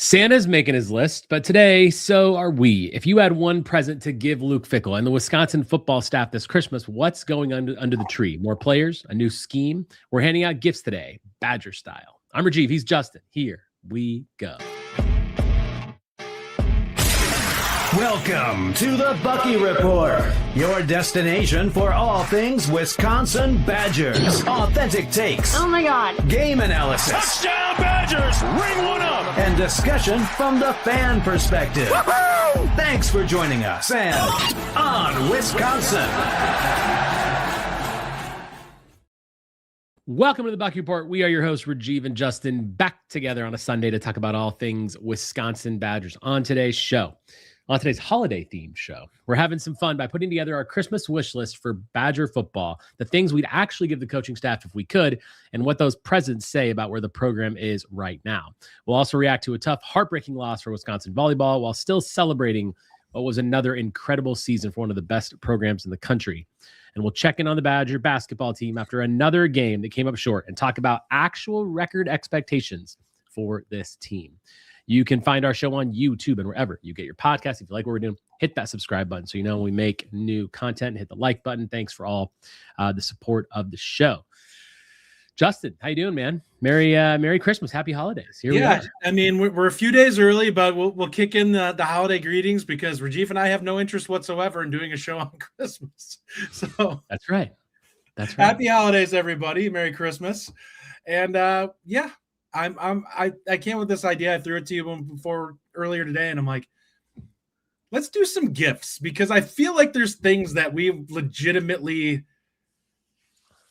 Santa's making his list, but today, so are we. If you had one present to give Luke Fickell and the Wisconsin football staff this Christmas, what's going under the tree? More players? A new scheme? We're handing out gifts today, Badger style. I'm Rajiv. He's Justin. Here we go. Welcome to the Bucky Report, your destination for all things Wisconsin Badgers. Authentic takes. Oh my God. Game analysis. Touchdown Badgers! Ring one up! And discussion from the fan perspective. Woo-hoo! Thanks for joining us and on Wisconsin. Welcome to the Bucky Report. We are your hosts, Rajiv and Justin, back together on a Sunday to talk about all things Wisconsin Badgers. On today's holiday-themed show, we're having some fun by putting together our Christmas wish list for Badger football, the things we'd actually give the coaching staff if we could, and what those presents say about where the program is right now. We'll also react to a tough, heartbreaking loss for Wisconsin volleyball while still celebrating what was another incredible season for one of the best programs in the country. And we'll check in on the Badger basketball team after another game that came up short and talk about actual record expectations for this team. You can find our show on YouTube and wherever you get your podcast. If you like what we're doing, hit that subscribe button so you know when we make new content. Hit the like button. Thanks for all the support of the show. Justin, how you doing, man? Merry Christmas. Happy holidays. Here we are. I mean, we're a few days early, but we'll kick in the holiday greetings because Rajiv and I have no interest whatsoever in doing a show on Christmas. So That's right. Happy holidays, everybody. Merry Christmas. And I came with this idea. I threw it to you before earlier today, and I'm like, let's do some gifts because I feel like there's things that we legitimately.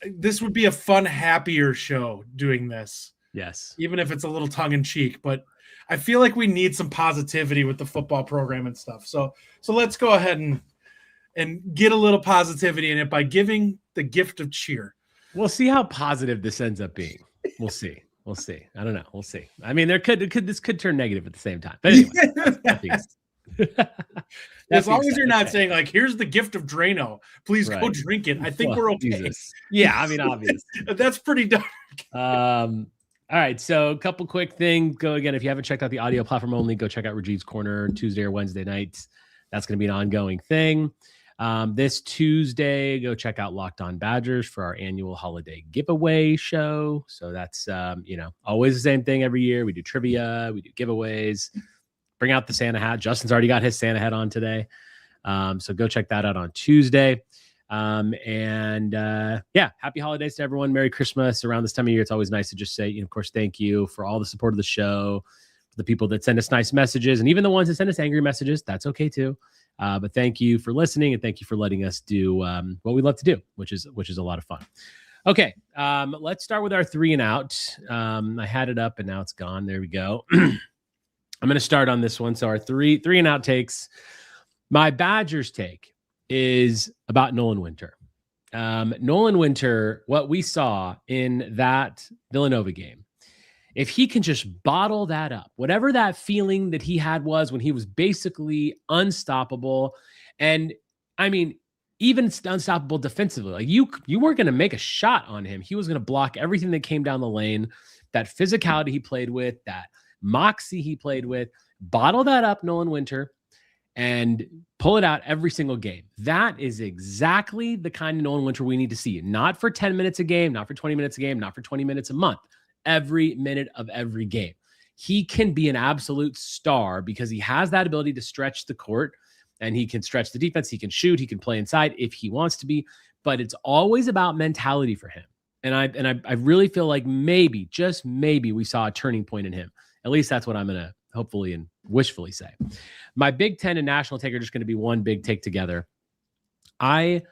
This would be a fun, happier show doing this. Yes. Even if it's a little tongue in cheek, but I feel like we need some positivity with the football program and stuff. So let's go ahead and get a little positivity in it by giving the gift of cheer. We'll see how positive this ends up being. We'll see. I don't know. We'll see. I mean, this could turn negative at the same time. But anyway, as long as you're not saying like, here's the gift of Drano, please go drink it. I think we're okay. Jesus. Yeah, I mean, obvious. That's pretty dark. All right, so a couple quick things. Go again. If you haven't checked out the audio platform only, go check out Rajiv's Corner Tuesday or Wednesday nights. That's going to be an ongoing thing. This Tuesday, go check out Locked On Badgers for our annual holiday giveaway show. So that's, always the same thing every year. We do trivia, we do giveaways, bring out the Santa hat. Justin's already got his Santa hat on today. So go check that out on Tuesday. Happy holidays to everyone. Merry Christmas. Around this time of year, it's always nice to just say, of course, thank you for all the support of the show, for the people that send us nice messages, and even the ones that send us angry messages. That's okay too. But thank you for listening, and thank you for letting us do what we love to do, which is a lot of fun. Okay, let's start with our 3 and out. I had it up and now it's gone. There we go. I'm going to start on this one. So our three and out takes. My Badgers take is about Nolan Winter. Nolan Winter, what we saw in that Villanova game, if he can just bottle that up, whatever that feeling that he had was when he was basically unstoppable, and I mean, even unstoppable defensively, like you weren't going to make a shot on him. He was going to block everything that came down the lane. That physicality he played with, that moxie he played with, bottle that up, Nolan Winter, and pull it out every single game. That is exactly the kind of Nolan Winter we need to see. Not for 10 minutes a game, not for 20 minutes a game, not for 20 minutes a month. Every minute of every game. He can be an absolute star because he has that ability to stretch the court, and he can stretch the defense. He can shoot. He can play inside if he wants to be, but it's always about mentality for him. And I really feel like maybe, just maybe, we saw a turning point in him. At least that's what I'm going to hopefully and wishfully say. My Big Ten and national take are just going to be one big take together. I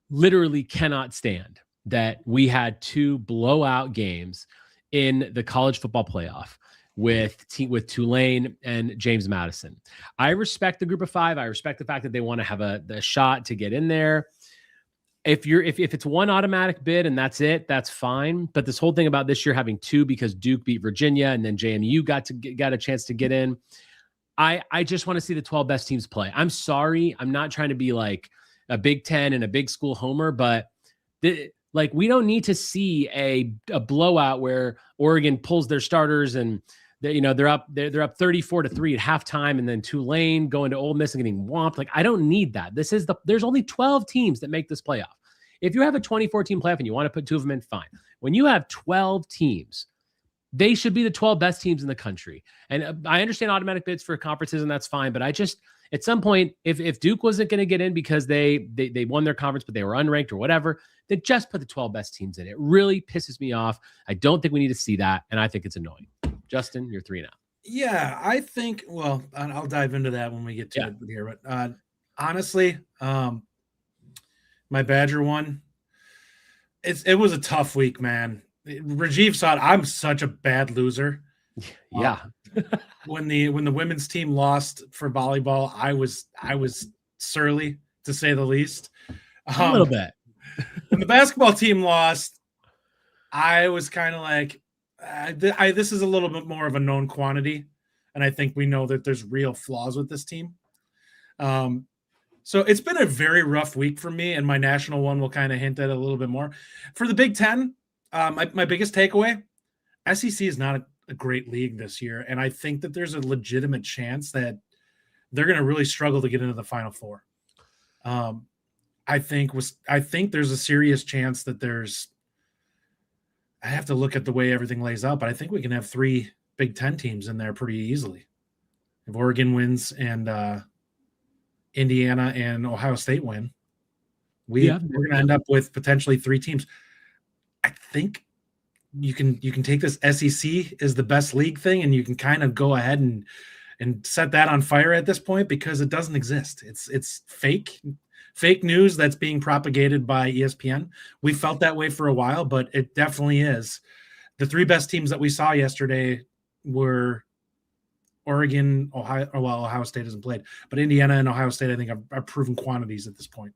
literally cannot stand that we had 2 blowout games in the college football playoff with Tulane and James Madison. I respect the group of 5. I respect the fact that they want to have the shot to get in there. If it's one automatic bid and that's it, that's fine. But this whole thing about this year having 2 because Duke beat Virginia and then JMU got a chance to get in. I just want to see the 12 best teams play. I'm sorry. I'm not trying to be like a Big Ten and a big school homer, but we don't need to see a blowout where Oregon pulls their starters and they're up 34-3 at halftime, and then Tulane going to Ole Miss and getting whomped. Like, I don't need that. There's only 12 teams that make this playoff. If you have a 24-team playoff and you want to put 2 of them in, fine. When you have 12 teams, they should be the 12 best teams in the country. And I understand automatic bids for conferences, and that's fine. But I just, at some point, if Duke wasn't going to get in because they won their conference, but they were unranked or whatever, then just put the 12 best teams in. It really pisses me off. I don't think we need to see that, and I think it's annoying. Justin, you're 3 now. Yeah, I think, well, I'll dive into that when we get to it here. But honestly, my Badger one, it was a tough week, man. Rajiv saw it. I'm such a bad loser. Yeah. When the women's team lost for volleyball, I was surly, to say the least. A little bit. When the basketball team lost, I was kind of like, this is a little bit more of a known quantity, and I think we know that there's real flaws with this team. So it's been a very rough week for me, and my national one will kind of hint at it a little bit more. For the Big Ten, my biggest takeaway, SEC is not a great league this year, and I think that there's a legitimate chance that they're going to really struggle to get into the Final Four. I think there's a serious chance that I have to look at the way everything lays out, but I think we can have 3 Big Ten teams in there pretty easily. If Oregon wins and Indiana and Ohio State win, we're going to end up with potentially 3 teams. I think you can take this SEC as the best league thing, and you can kind of go ahead and set that on fire at this point, because it doesn't exist. It's fake news that's being propagated by ESPN. We felt that way for a while, but it definitely is. The 3 best teams that we saw yesterday were Oregon, Ohio State hasn't played, but Indiana and Ohio State, I think, are proven quantities at this point.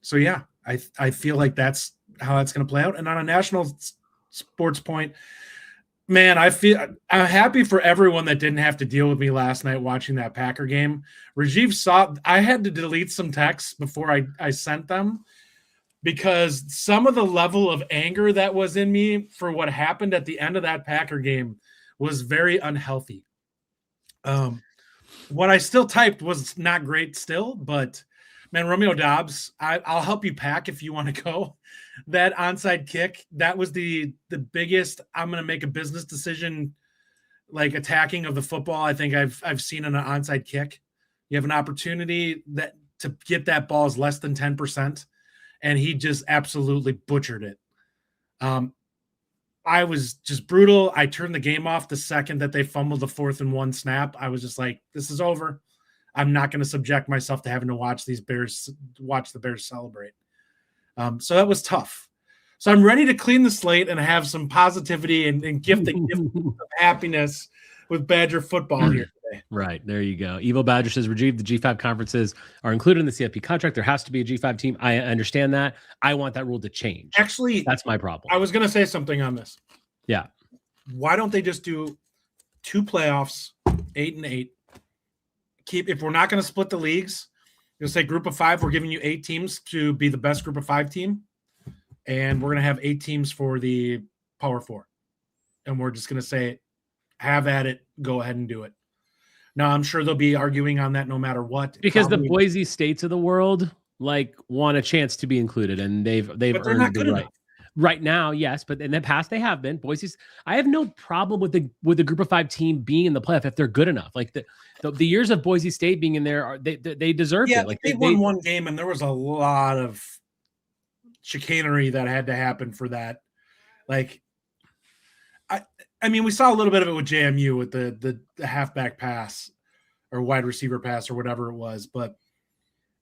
So yeah, I feel like that's how that's going to play out. And on a national sports point, man, I'm happy for everyone that didn't have to deal with me last night watching that Packer game. Rajiv saw, I had to delete some texts before I sent them, because some of the level of anger that was in me for what happened at the end of that Packer game was very unhealthy. What I still typed was not great still, but man, Romeo Dobbs, I'll help you pack if you want to go. That onside kick, that was the biggest I'm going to make a business decision, like attacking of the football, I think I've seen in an onside kick. You have an opportunity to get that ball is less than 10%, and he just absolutely butchered it. I was just brutal. I turned the game off the second that they fumbled the 4th and 1 snap. I was just like, this is over. I'm not going to subject myself to having to watch the Bears celebrate. So that was tough. So I'm ready to clean the slate and have some positivity and gift of happiness with Badger football here today. Right. There you go. Evil Badger says, Rajiv, the G5 conferences are included in the CFP contract. There has to be a G5 team. I understand that. I want that rule to change. Actually, that's my problem. I was going to say something on this. Yeah. Why don't they just do 2 playoffs, 8 and 8? If we're not going to split the leagues, you'll say group of 5, we're giving you 8 teams to be the best group of 5 team. And we're going to have 8 teams for the Power 4. And we're just going to say, have at it. Go ahead and do it. Now, I'm sure they'll be arguing on that no matter what. Because the Boise States of the world want a chance to be included, and they've earned the right. Right now, yes, but in the past they have been. Boise's. I have no problem with the group of 5 team being in the playoff if they're good enough. Like the years of Boise State being in there, they deserve it. Like they won one game, and there was a lot of chicanery that had to happen for that. Like, I mean, we saw a little bit of it with JMU with the halfback pass or wide receiver pass or whatever it was, but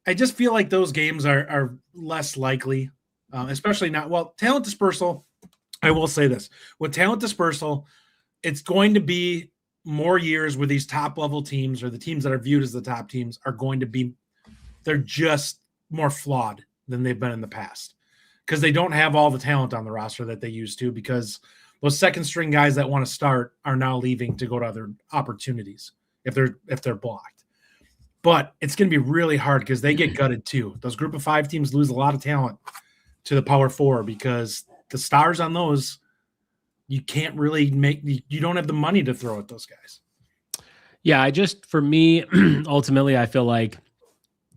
I just feel like those games are less likely. Especially not, talent dispersal. I will say this, with talent dispersal, it's going to be more years where these top level teams, or the teams that are viewed as the top teams, are going to be, they're just more flawed than they've been in the past, because they don't have all the talent on the roster that they used to, because those second string guys that want to start are now leaving to go to other opportunities if they're blocked. But it's going to be really hard because they get gutted too. Those group of 5 teams lose a lot of talent to the Power 4, because the stars on those you can't really you don't have the money to throw at those guys. Yeah, for me, ultimately, I feel like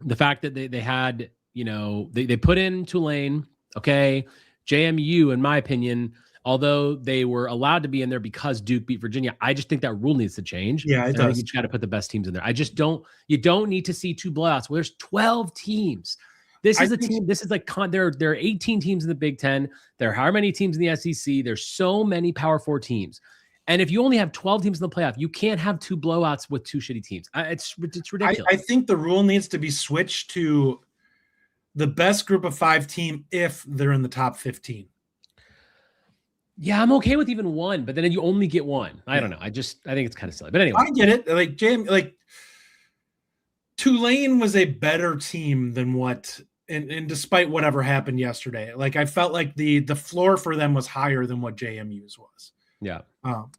the fact that they had, they put in Tulane, okay, JMU, in my opinion, although they were allowed to be in there because Duke beat Virginia, I just think that rule needs to change. Yeah, it does. I think you just got to put the best teams in there. You don't need to see 2 blowouts. Well, there's 12 teams. This is this is like, there are 18 teams in the Big Ten. There are how many teams in the SEC? There's so many Power 4 teams. And if you only have 12 teams in the playoff, you can't have 2 blowouts with 2 shitty teams. It's ridiculous. I think the rule needs to be switched to the best group of 5 team if they're in the top 15. Yeah, I'm okay with even 1, but then you only get 1. I don't know. I think it's kind of silly. But anyway. I get it. Like Tulane was a better team than what and despite whatever happened yesterday. Like I felt like the floor for them was higher than what JMU's was. Yeah. All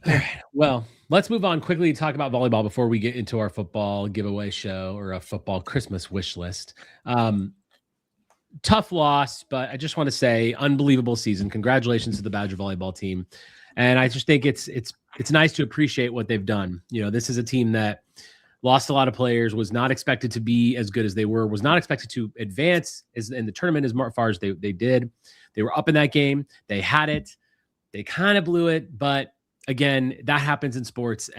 right. Well, let's move on quickly to talk about volleyball before we get into our football giveaway show or a football Christmas wish list. Tough loss, but I just want to say unbelievable season. Congratulations to the Badger volleyball team. And I just think it's nice to appreciate what they've done. This is a team that lost a lot of players, was not expected to be as good as they were, was not expected to advance in the tournament as far as they did. They were up in that game. They had it. They kind of blew it. But again, that happens in sports.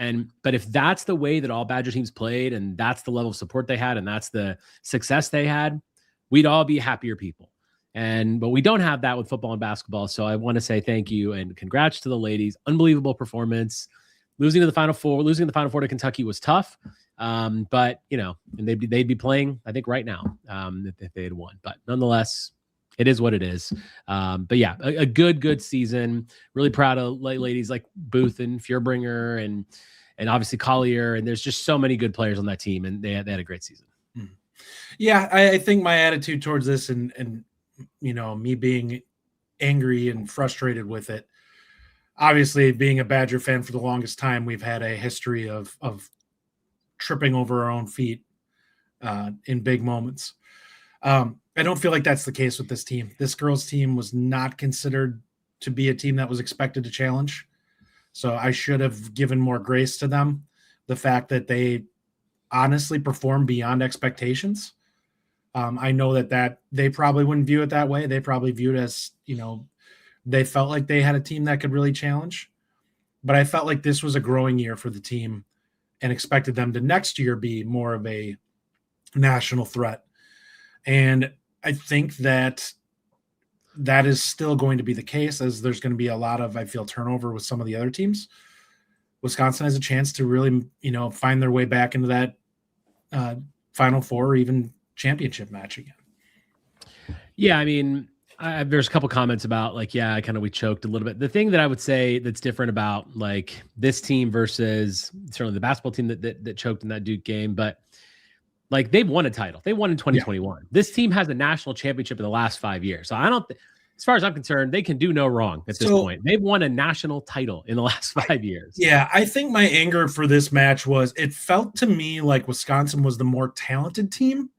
But if that's the way that all Badger teams played and that's the level of support they had and that's the success they had, we'd all be happier people. But we don't have that with football and basketball. So I want to say thank you and congrats to the ladies. Unbelievable performance. Losing in the Final Four to Kentucky was tough. But and they'd be playing, I think, right now if they had won. But nonetheless, it is what it is. But yeah, a good season. Really proud of ladies like Booth and Fierbringer and obviously Collier. And there's just so many good players on that team, and they had a great season. Yeah, I think my attitude towards this and me being angry and frustrated with it. Obviously, being a Badger fan for the longest time, we've had a history of tripping over our own feet in big moments. I don't feel like that's the case with this team. This girls' team was not considered to be a team that was expected to challenge. So I should have given more grace to them. The fact that they honestly performed beyond expectations. I know that they probably wouldn't view it that way. They probably viewed it as, they felt like they had a team that could really challenge. But I felt like this was a growing year for the team and expected them to next year be more of a national threat. And I think that is still going to be the case, as there's going to be a lot of, I feel, turnover with some of the other teams. Wisconsin has a chance to really, find their way back into that Final Four or even championship match again. Yeah, I mean, there's a couple comments about we choked a little bit. The thing that I would say that's different about this team versus certainly the basketball team that choked in that Duke game, but they've won a title. They won in 2021. Yeah. This team has a national championship in the last 5 years. So I don't as far as I'm concerned, they can do no wrong at this point. They've won a national title in the last 5 years. Yeah, I think my anger for this match was it felt to me like Wisconsin was the more talented team,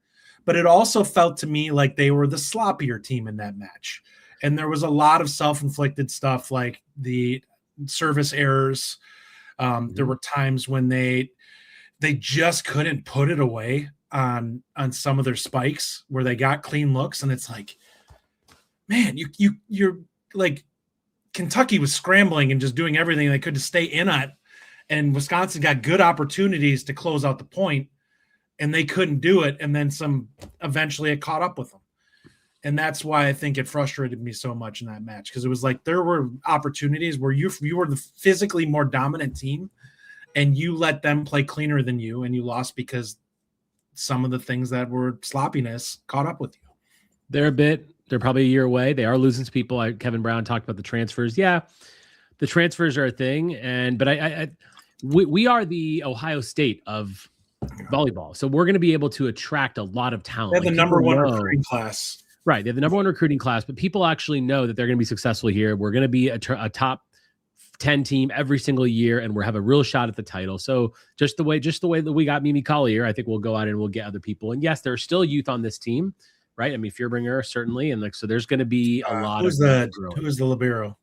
but it also felt to me like they were the sloppier team in that match. And there was a lot of self-inflicted stuff, like the service errors. There were times when they just couldn't put it away on some of their spikes where they got clean looks, and it's like, man, you're like, Kentucky was scrambling and just doing everything they could to stay in it, and Wisconsin got good opportunities to close out the point, and they couldn't do it, and then eventually it caught up with them. And that's why I think it frustrated me so much in that match, because it was like there were opportunities where you were the physically more dominant team, and you let them play cleaner than you, and you lost because some of the things that were sloppiness caught up with you. They're probably a year away. They are losing some people. Kevin Brown talked about the transfers. Yeah, the transfers are a thing. But we are the Ohio State of volleyball. So we're going to be able to attract a lot of talent. They have the number one recruiting class. Right. They have the number one recruiting class, but people actually know that they're going to be successful here. We're going to be a top 10 team every single year, and we'll have a real shot at the title. So just the way that we got Mimi Collier, I think we'll go out and we'll get other people. And yes, there are still youth on this team, right? I mean, Fearbringer certainly, and like so, there's going to be a lot who's of the libero?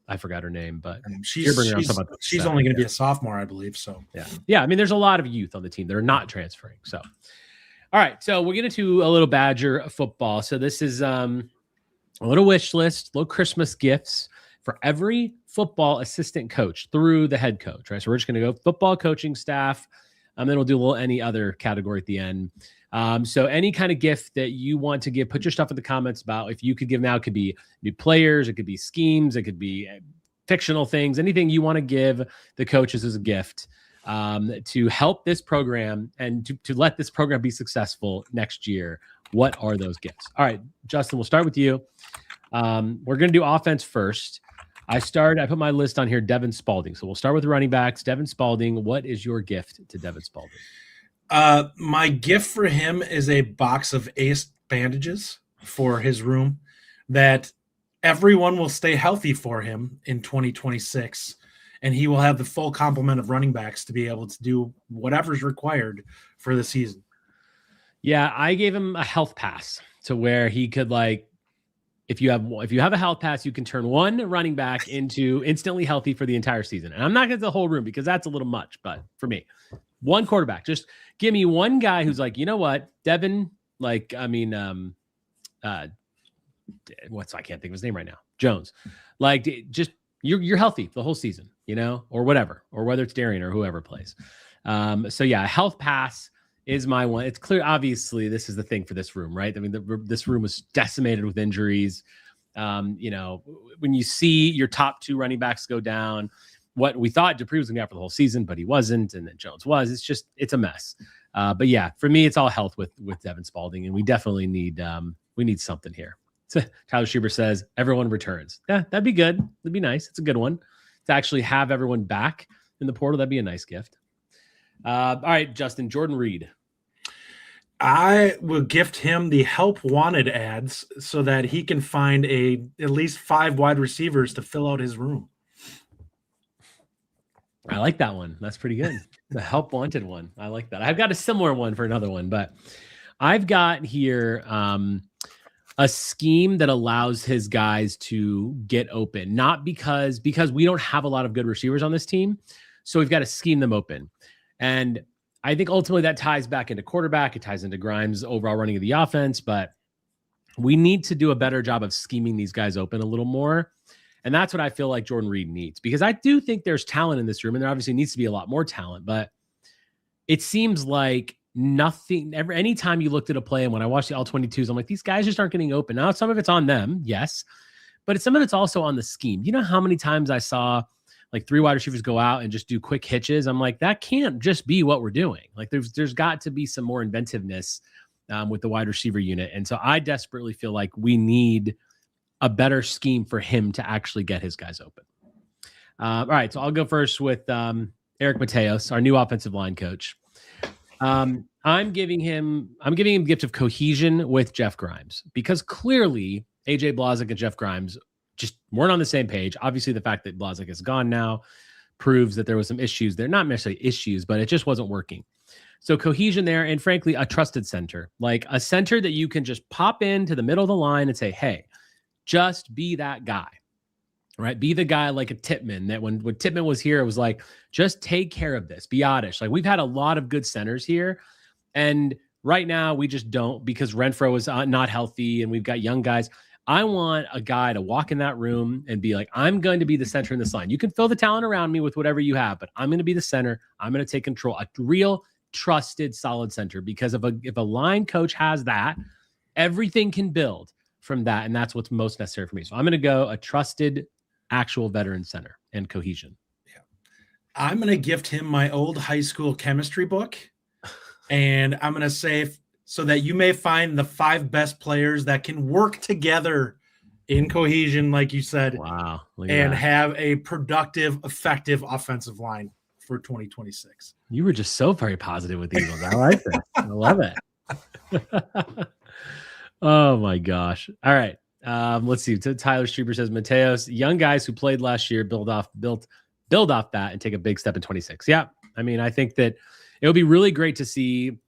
I forgot her name, but she's only going to be a sophomore, I believe. So yeah. I mean, there's a lot of youth on the team that are not transferring. So, all right, so we'll get into a little Badger football. So this is a little wish list, little Christmas gifts for every football assistant coach through the head coach, right? So we're just going to go football coaching staff, and then we'll do a little any other category at the end. So any kind of gift that you want to give, put your stuff in the comments about. If you could give now, it could be new players, it could be schemes, it could be fictional things, anything you want to give the coaches as a gift to help this program and to let this program be successful next year. What are those gifts? All right, Justin, we'll start with you. We're going to do offense first. I put my list on here, Devin Spalding. So we'll start with the running backs. Devin Spalding, what is your gift to Devin Spalding? My gift for him is a box of Ace bandages for his room that everyone will stay healthy for him in 2026. And he will have the full complement of running backs to be able to do whatever's required for the season. Yeah, I gave him a health pass to where he could if you have a health pass, you can turn one running back into instantly healthy for the entire season. And I'm not going to the whole room because that's a little much, but for me, one quarterback, just give me one guy who's like, you know what, Devin, I can't think of his name right now. Jones, just you're healthy the whole season, or whatever, or whether it's Darian or whoever plays. So yeah, health pass is my one. It's clear. Obviously, this is the thing for this room, right? I mean, this room was decimated with injuries. When you see your top two running backs go down, what we thought Dupree was going to be out for the whole season, but he wasn't, and then Jones was. It's a mess. But yeah, for me, it's all health with Devin Spalding, and we definitely need something here. So Tyler Schubert says everyone returns. Yeah, that'd be good. That'd be nice. It's a good one to actually have everyone back in the portal. That'd be a nice gift. All right, Justin, Jordan Reed. I will gift him the help wanted ads so that he can find at least 5 wide receivers to fill out his room. I like that one. That's pretty good. The help wanted one. I like that. I've got a similar one for another one, but I've got here a scheme that allows his guys to get open, not because we don't have a lot of good receivers on this team. So we've got to scheme them open. And I think ultimately that ties back into quarterback. It ties into Grimes' overall running of the offense, but we need to do a better job of scheming these guys open a little more. And that's what I feel like Jordan Reed needs, because I do think there's talent in this room, and there obviously needs to be a lot more talent, but it seems like anytime you looked at a play, and when I watched the All-22s, I'm like, these guys just aren't getting open. Now, some of it's on them, yes, but some of it's also on the scheme. You know how many times I saw 3 wide receivers go out and just do quick hitches? I'm like, that can't just be what we're doing. There's got to be some more inventiveness with the wide receiver unit. And so I desperately feel like we need a better scheme for him to actually get his guys open. All right, so I'll go first with Eric Mateos, our new offensive line coach. I'm giving him a gift of cohesion with Jeff Grimes, because clearly AJ Blazek and Jeff Grimes just weren't on the same page. Obviously, the fact that Blazek is gone now proves that there was some issues there. Not necessarily issues, but it just wasn't working. So cohesion there, and frankly, a trusted center, like a center that you can just pop into the middle of the line and say, hey, just be that guy, right? Be the guy like a Tippmann, that when Tippmann was here, it was like, just take care of this. Be oddish. We've had a lot of good centers here, and right now we just don't, because Renfro is not healthy and we've got young guys. I want a guy to walk in that room and be like, I'm going to be the center in this line. You can fill the talent around me with whatever you have, but I'm going to be the center. I'm going to take control. A real trusted, solid center, because if a line coach has that, everything can build from that, and that's what's most necessary for me. So I'm going to go a trusted, actual veteran center and cohesion. Yeah, I'm going to gift him my old high school chemistry book, and I'm going to say, so that you may find the 5 best players that can work together in cohesion, like you said. Wow, and have a productive, effective offensive line for 2026. You were just so very positive with these ones. I like this. I love it. Oh my gosh. All right. Let's see. Tyler Strieber says, Mateos, young guys who played last year, build off that and take a big step in 26. Yeah. I mean, I think that it would be really great to see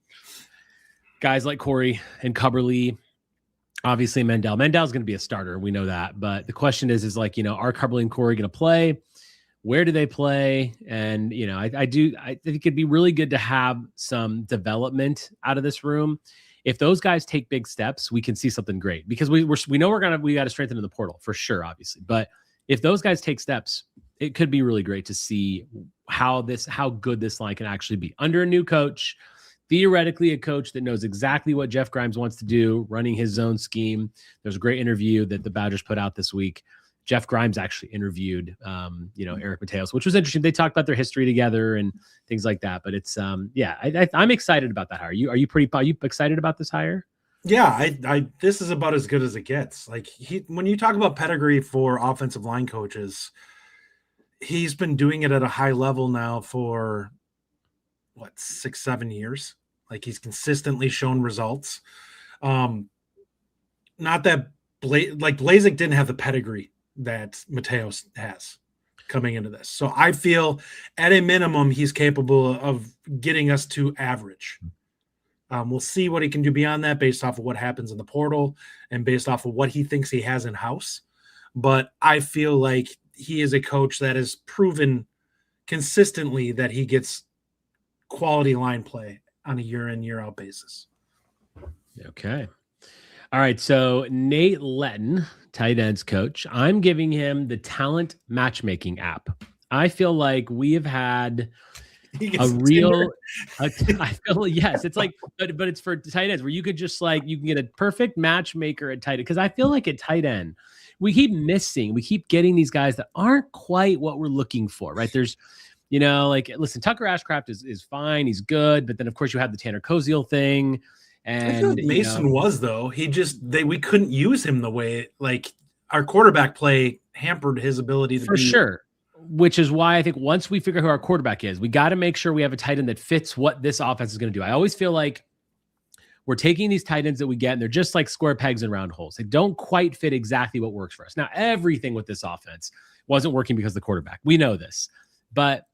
guys like Corey and Cubberly Obviously, Mendel's going to be a starter. We know that. But the question is like, are Carberly and Corey going to play? Where do they play? And, I think it'd be really good to have some development out of this room. If those guys take big steps, we can see something great, because we know we got to strengthen in the portal for sure, obviously. But if those guys take steps, it could be really great to see how good this line can actually be under a new coach. Theoretically, a coach that knows exactly what Jeff Grimes wants to do, running his zone scheme. There's a great interview that the Badgers put out this week. Jeff Grimes actually interviewed, Eric Mateos, which was interesting. They talked about their history together and things like that. But it's, I'm excited about that hire. Are you excited about this hire? Yeah, this is about as good as it gets. Like when you talk about pedigree for offensive line coaches, he's been doing it at a high level now for 6-7 years. Like he's consistently shown results. Not that Blazek didn't have the pedigree that Mateos has coming into this. So I feel at a minimum, he's capable of getting us to average. We'll see what he can do beyond that based off of what happens in the portal and based off of what he thinks he has in house. But I feel like he is a coach that has proven consistently that he gets quality line play on a year in, year out basis. Okay. All right. So Nate Letton, tight ends coach, I'm giving him the talent matchmaking app. I feel like we have had a real, I feel, yes, it's like, but it's for tight ends where you could just you can get a perfect matchmaker at tight end. Cause I feel like at tight end, we keep getting these guys that aren't quite what we're looking for, right? There's, listen, Tucker Ashcraft is fine. He's good. But then of course you have the Tanner Koziel thing. And I feel like Mason was though. We couldn't use him the way our quarterback play hampered his ability to for sure. Which is why I think once we figure out who our quarterback is, we got to make sure we have a tight end that fits what this offense is going to do. I always feel like we're taking these tight ends that we get and they're just like square pegs in round holes. They don't quite fit exactly what works for us. Now, everything with this offense wasn't working because of the quarterback. We know this. But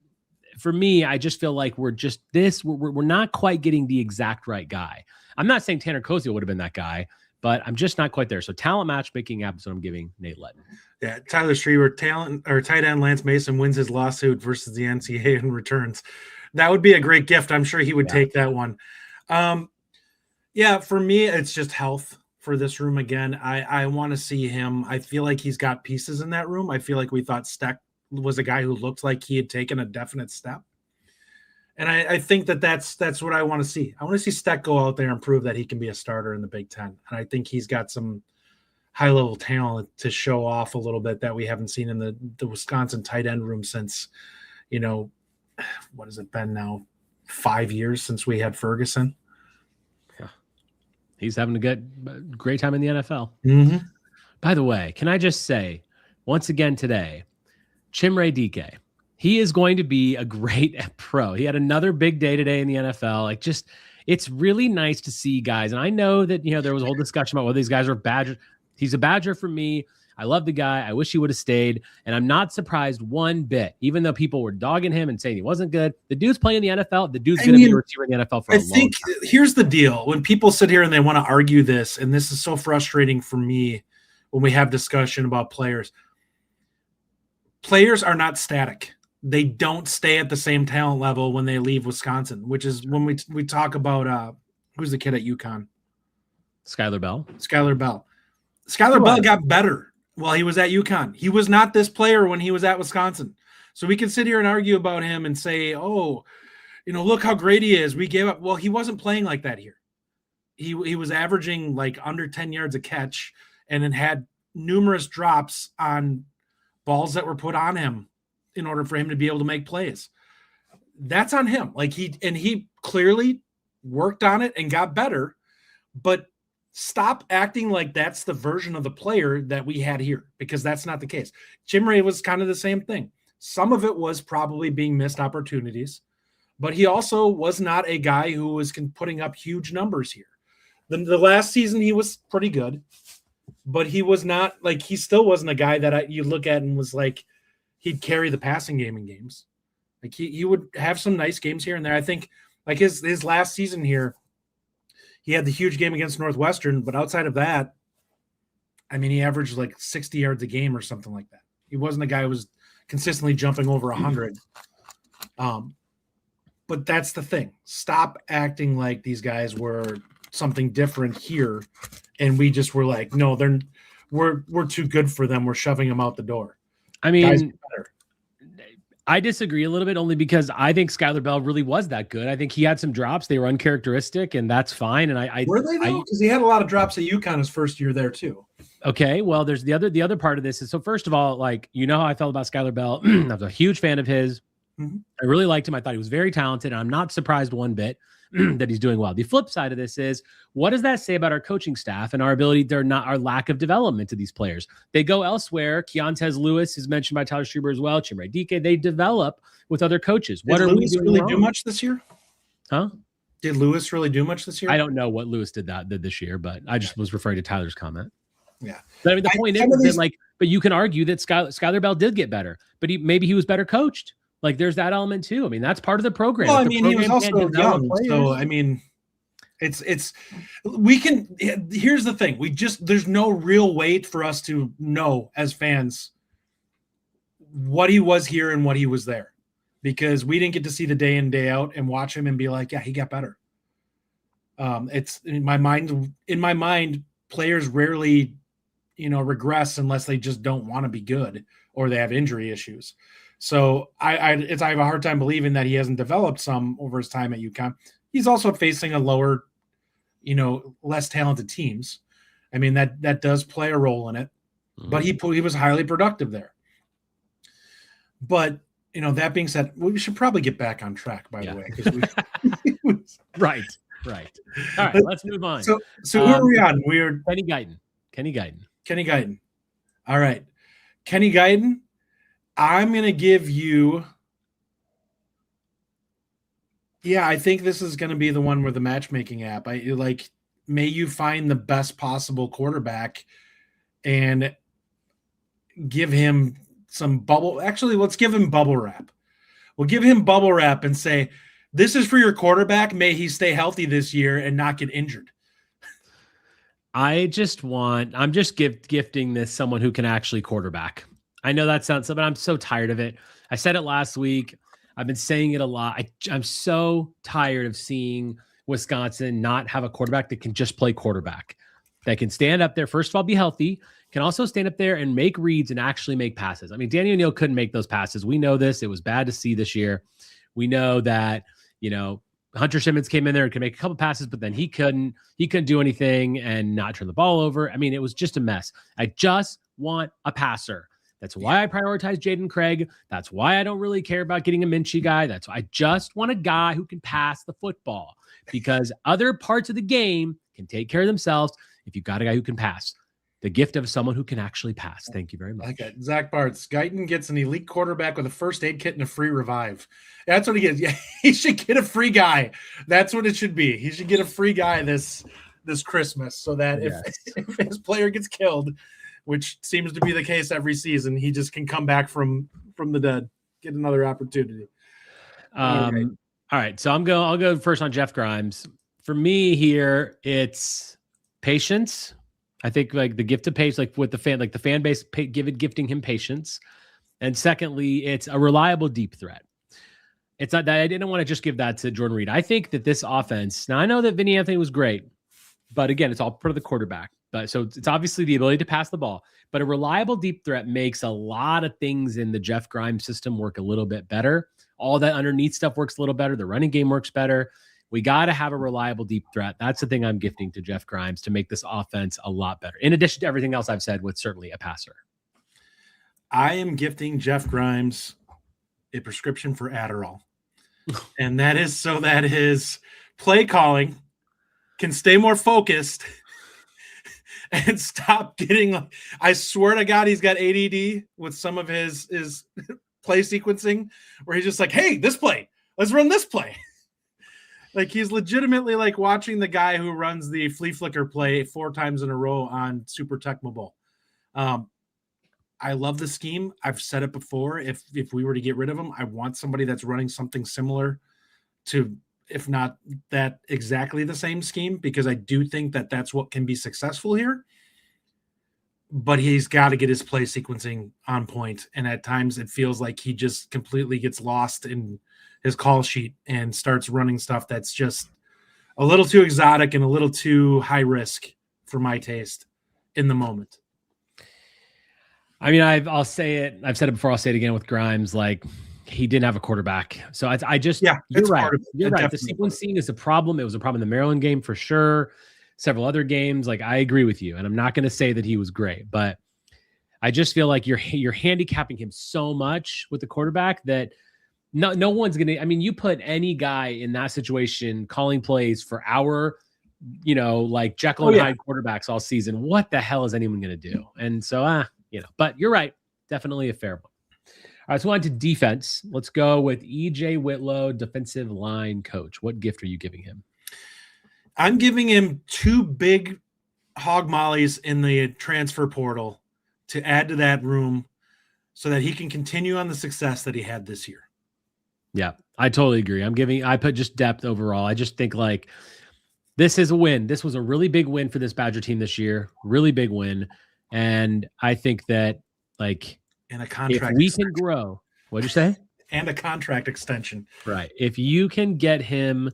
for me, I just feel like we're not quite getting the exact right guy. I'm not saying Tanner Koziel would have been that guy, but I'm just not quite there. So talent matchmaking app is what I'm giving Nate Letton. Yeah, Tyler Streeter, tight end Lance Mason wins his lawsuit versus the NCAA and returns. That would be a great gift. I'm sure he would take that one. For me, it's just health for this room again. I want to see him. I feel like he's got pieces in that room. I feel like we thought Steck was a guy who looked like he had taken a definite step. And I think that's what I want to see. I want to see Steck go out there and prove that he can be a starter in the Big Ten. And I think he's got some high-level talent to show off a little bit that we haven't seen in the Wisconsin tight end room since, what has it been now? 5 years since we had Ferguson. Yeah. He's having a great time in the NFL. Mm-hmm. By the way, can I just say, once again today, Chimere Dike, he is going to be a great pro. He had another big day today in the NFL. It's really nice to see guys. And I know that, there was a whole discussion about whether these guys are Badgers. He's a Badger for me. I love the guy. I wish he would have stayed. And I'm not surprised one bit, even though people were dogging him and saying he wasn't good. The dude's playing in the NFL. The dude's going to be a receiver in the NFL for a long time. Here's the deal. When people sit here and they want to argue this, and this is so frustrating for me when we have discussion about players. Players are not static. They don't stay at the same talent level when they leave Wisconsin, which is when we talk about who's the kid at UConn? Skylar Bell. Skylar Bell got better while he was at UConn. He was not this player when he was at Wisconsin. So we can sit here and argue about him and say, look how great he is. We gave up. Well, he wasn't playing like that here. He was averaging under 10 yards a catch and then had numerous drops on balls that were put on him in order for him to be able to make plays. That's on him. He clearly worked on it and got better, but stop acting like that's the version of the player that we had here, because that's not the case. Chimere was kind of the same thing. Some of it was probably being missed opportunities, but he also was not a guy who was putting up huge numbers here. The last season, he was pretty good, but he was not he still wasn't a guy that you look at and was he'd carry the passing game in games. He would have some nice games here and there. I think his last season here, he had the huge game against Northwestern, but outside of that, I mean, he averaged like 60 yards a game or something like that. He wasn't a guy who was consistently jumping over 100. But that's the thing. Stop acting like these guys were something different here, and we just were like, no, we're too good for them. We're shoving them out the door. I mean, I disagree a little bit only because I think Skylar Bell really was that good. I think he had some drops. They were uncharacteristic, and that's fine. And were they though? Because he had a lot of drops at UConn his first year there too. Okay, well, there's the other part of this is, so first of all, like, you know how I felt about Skylar Bell. I was a huge fan of his. I really liked him. I thought he was very talented, and I'm not surprised one bit that he's doing well. The flip side of this is, what does that say about our coaching staff and our ability, our lack of development to these players? They go elsewhere. Keontez Lewis is mentioned by Tyler Struber as well. Chimere Dike. They develop with other coaches. What Did are Lewis we doing really wrong? do much this year? Huh? Did Lewis really do much this year? I don't know what Lewis did this year, but I just was referring to Tyler's comment. Yeah. But I mean, the point is that, like, but you can argue that Skylar Bell did get better, but maybe he was better coached. Like, there's that element too. I mean, that's part of the program. Well, I mean, he was also young, so I mean, we can. Here's the thing: there's no real way for us to know as fans what he was here and what he was there, because we didn't get to see the day in, day out and watch him and be like, yeah, he got better. It's in my mind, players rarely, regress unless they just don't want to be good or they have injury issues. So I have a hard time believing that he hasn't developed some over his time at UConn. He's also facing a lower, less talented teams. I mean, that does play a role in it, but he was highly productive there. But, that being said, we should probably get back on track, by the way. 'Cause Right. All right, let's move on. So who are we on? We're Kenny Guyton. All right. Kenny Guyton. I'm going to give you. Yeah, I think this is going to be the one where the matchmaking app. May you find the best possible quarterback and give him some bubble. Actually, let's give him bubble wrap. We'll give him bubble wrap and say, this is for your quarterback. May he stay healthy this year and not get injured. I'm just gifting this someone who can actually quarterback. I know that sounds, but I'm so tired of it. I said it last week. I've been saying it a lot. I'm so tired of seeing Wisconsin not have a quarterback that can just play quarterback, that can stand up there, first of all, be healthy, can also stand up there and make reads and actually make passes. I mean, Danny O'Neal couldn't make those passes. We know this. It was bad to see this year. We know that, Hunter Simmons came in there and could make a couple passes, but then he couldn't do anything and not turn the ball over. I mean, it was just a mess. I just want a passer. That's why I prioritize Jaden Craig. That's why I don't really care about getting a Minchie guy. That's why I just want a guy who can pass the football, because other parts of the game can take care of themselves if you've got a guy who can pass. The gift of someone who can actually pass. Thank you very much. Okay. Zach Bartz. Guyton gets an elite quarterback with a first aid kit and a free revive. That's what he gets. Yeah, he should get a free guy. That's what it should be. He should get a free guy this Christmas, so that if his player gets killed, which seems to be the case every season, he just can come back from the dead, get another opportunity. All right. So I'll go first on Jeff Grimes. For me here, it's patience. I think like the gift of patience, like with the fan base, gifting him patience. And secondly, it's a reliable deep threat. It's not that I didn't want to just give that to Jordan Reed. I think that this offense, now I know that Vinny Anthony was great, but again, it's all part of the quarterback. But so it's obviously the ability to pass the ball, but a reliable deep threat makes a lot of things in the Jeff Grimes system work a little bit better. All that underneath stuff works a little better. The running game works better. We got to have a reliable deep threat. That's the thing I'm gifting to Jeff Grimes to make this offense a lot better. In addition to everything else I've said, with certainly a passer. I am gifting Jeff Grimes a prescription for Adderall. And that is so that his play calling can stay more focused and stop getting, I swear to God, he's got ADD with some of his play sequencing where he's just like, hey, this play, let's run this play. Like, he's legitimately like watching the guy who runs the flea flicker play 4 times in a row on Super Tecmo Bowl. I love the scheme. I've said it before. If we were to get rid of him, I want somebody that's running something similar to, if not that exactly the same scheme, because I do think that that's what can be successful here. but he's got to get his play sequencing on point. And at times it feels like he just completely gets lost in his call sheet and starts running stuff that's just a little too exotic and a little too high risk for my taste in the moment. I mean, I'll say it. I've said it before. I'll say it again with Grimes. Like, he didn't have a quarterback. So I just, you're right. You're right. The sequencing is a problem. It was a problem in the Maryland game for sure. Several other games. Like, I agree with you. And I'm not going to say that he was great, but I just feel like you're handicapping him so much with the quarterback that no one's going to, I mean, you put any guy in that situation calling plays for our, like Jekyll and Hyde quarterbacks all season. What the hell is anyone going to do? And so, but you're right. Definitely a fair one. All right, so on to defense. Let's go with E.J. Whitlow, defensive line coach. What gift are you giving him? I'm giving him 2 big hog mollies in the transfer portal to add to that room so that he can continue on the success that he had this year. Yeah, I totally agree. I put just depth overall. I just think like this is a win. This was a really big win for this Badger team this year. Really big win. And I think that like, and a contract if we can grow, what'd you say? And a contract extension. Right. If you can get him,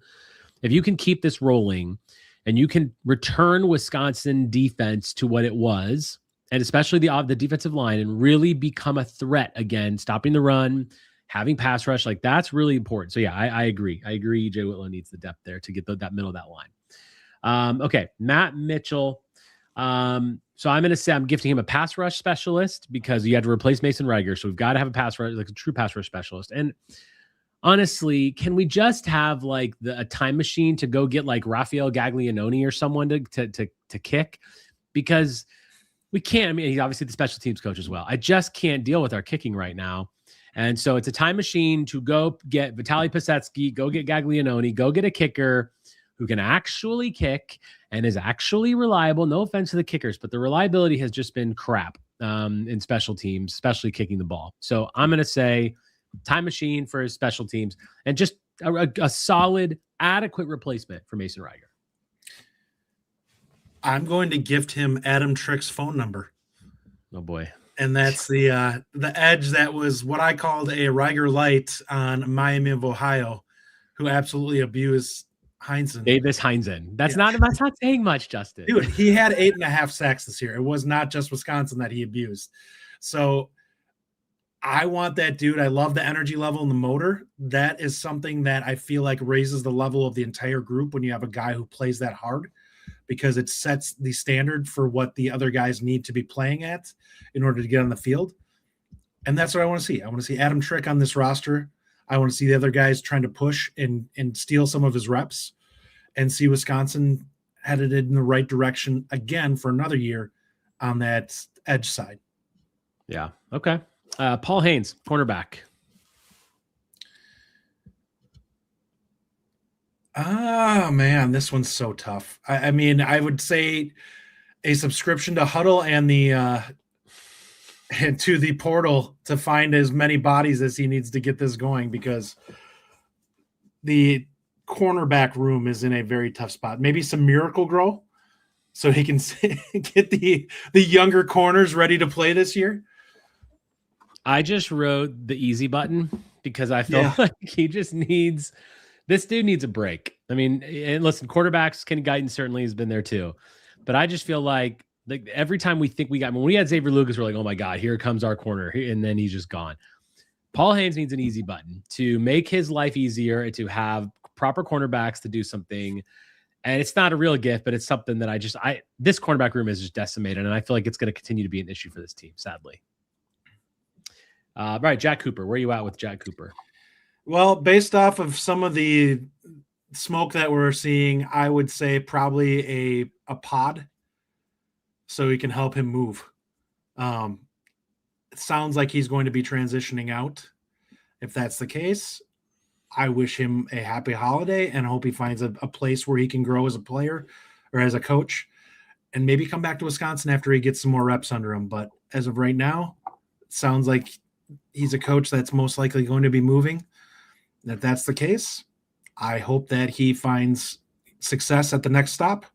if you can keep this rolling and you can return Wisconsin defense to what it was, and especially the defensive line, and really become a threat again, stopping the run, having pass rush, like that's really important. So yeah, I agree. I agree. E.J. Whitlow needs the depth there to get that middle of that line. Okay. Matt Mitchell. So I'm going to say I'm gifting him a pass rush specialist because you had to replace Mason Reiger. So we've got to have a pass rush, like a true pass rush specialist. And honestly, can we just have like a time machine to go get like Raphael Gaglianone or someone to kick? Because we can't. I mean, he's obviously the special teams coach as well. I just can't deal with our kicking right now. And so it's a time machine to go get Vitaly Pasetsky, go get Gaglianone, go get a kicker who can actually kick and is actually reliable. No offense to the kickers, but the reliability has just been crap in special teams, especially kicking the ball. So I'm going to say time machine for his special teams and just a solid, adequate replacement for Mason Reiger. I'm going to gift him Adam Trick's phone number. Oh boy. And that's the edge that was what I called a Reiger light on Miami of Ohio, who absolutely abused Heinzen. Davis Heinzen. That's not saying much, Justin. Dude, he had 8.5 sacks this year. It was not just Wisconsin that he abused. So I want that dude. I love the energy level and the motor. That is something that I feel like raises the level of the entire group when you have a guy who plays that hard, because it sets the standard for what the other guys need to be playing at in order to get on the field. And that's what I want to see. I want to see Adam Trick on this roster. I want to see the other guys trying to push and steal some of his reps, and see Wisconsin headed in the right direction again for another year on that edge side. Yeah. Okay. Paul Haynes, cornerback. Oh, man, this one's so tough. I mean, I would say a subscription to Huddle and and to the portal to find as many bodies as he needs to get this going, because the cornerback room is in a very tough spot. Maybe some Miracle Grow so he can get the younger corners ready to play this year. I just wrote the easy button because I feel like this dude needs a break. I mean, and listen, quarterbacks, Kenny Guyton certainly has been there too, but I just feel like every time we think when we had Xavier Lucas, we're like, oh my God, here comes our corner. And then he's just gone. Paul Haynes needs an easy button to make his life easier, to have proper cornerbacks to do something. And it's not a real gift, but it's something that this cornerback room is just decimated. And I feel like it's going to continue to be an issue for this team, sadly. Right. Jack Cooper. Where are you at with Jack Cooper? Well, based off of some of the smoke that we're seeing, I would say probably a pod, so he can help him move. It sounds like he's going to be transitioning out. If that's the case, I wish him a happy holiday and hope he finds a place where he can grow as a player or as a coach, and maybe come back to Wisconsin after he gets some more reps under him. But as of right now, it sounds like he's a coach that's most likely going to be moving. If that's the case, I hope that he finds success at the next stop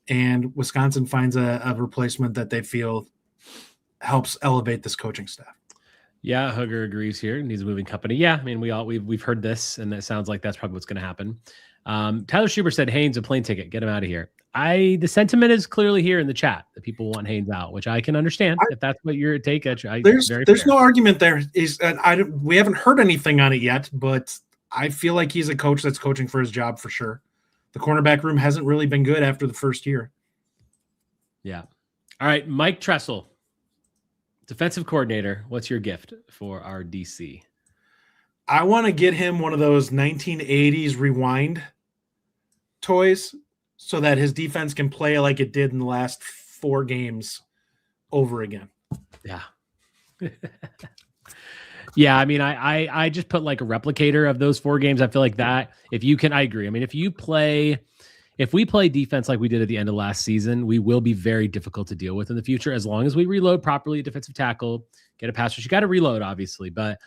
and Wisconsin finds a replacement that they feel helps elevate this coaching staff. Yeah, Hugger agrees here. Needs a moving company. Yeah, I mean, we've heard this, and it sounds like that's probably what's going to happen. Tyler Schubert said Haynes a plane ticket. Get him out of here. The sentiment is clearly here in the chat that people want Haynes out, which I can understand if that's what your take. There's no argument there. We haven't heard anything on it yet, but I feel like he's a coach that's coaching for his job for sure. The cornerback room hasn't really been good after the first year. Yeah. All right, Mike Tressel, defensive coordinator. What's your gift for our DC? I want to get him one of those 1980s rewind toys so that his defense can play like it did in the last 4 games over again. Yeah. Yeah, I mean, I just put like a replicator of those 4 games. I feel like that if you can, I agree. I mean, if we play defense like we did at the end of last season, we will be very difficult to deal with in the future as long as we reload properly, defensive tackle, get a pass rush. You got to reload, obviously, but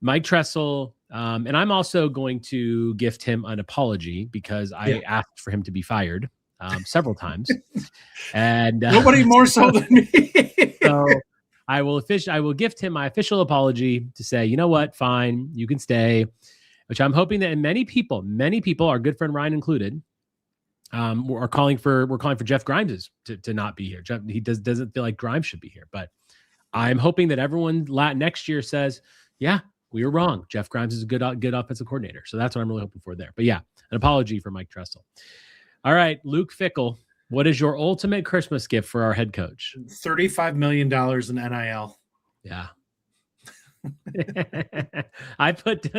Mike Tressel, and I'm also going to gift him an apology because I asked for him to be fired several times. And nobody more so than me. So I will gift him my official apology to say, you know what, fine, you can stay, which I'm hoping that many people, our good friend Ryan included, we're calling for Jeff Grimes to not be here. He doesn't feel like Grimes should be here, but I'm hoping that everyone next year says, yeah, we were wrong. Jeff Grimes is a good offensive coordinator. So that's what I'm really hoping for there. But yeah, an apology for Mike Tressel. All right, Luke Fickell, what is your ultimate Christmas gift for our head coach? $35 million in NIL. Yeah.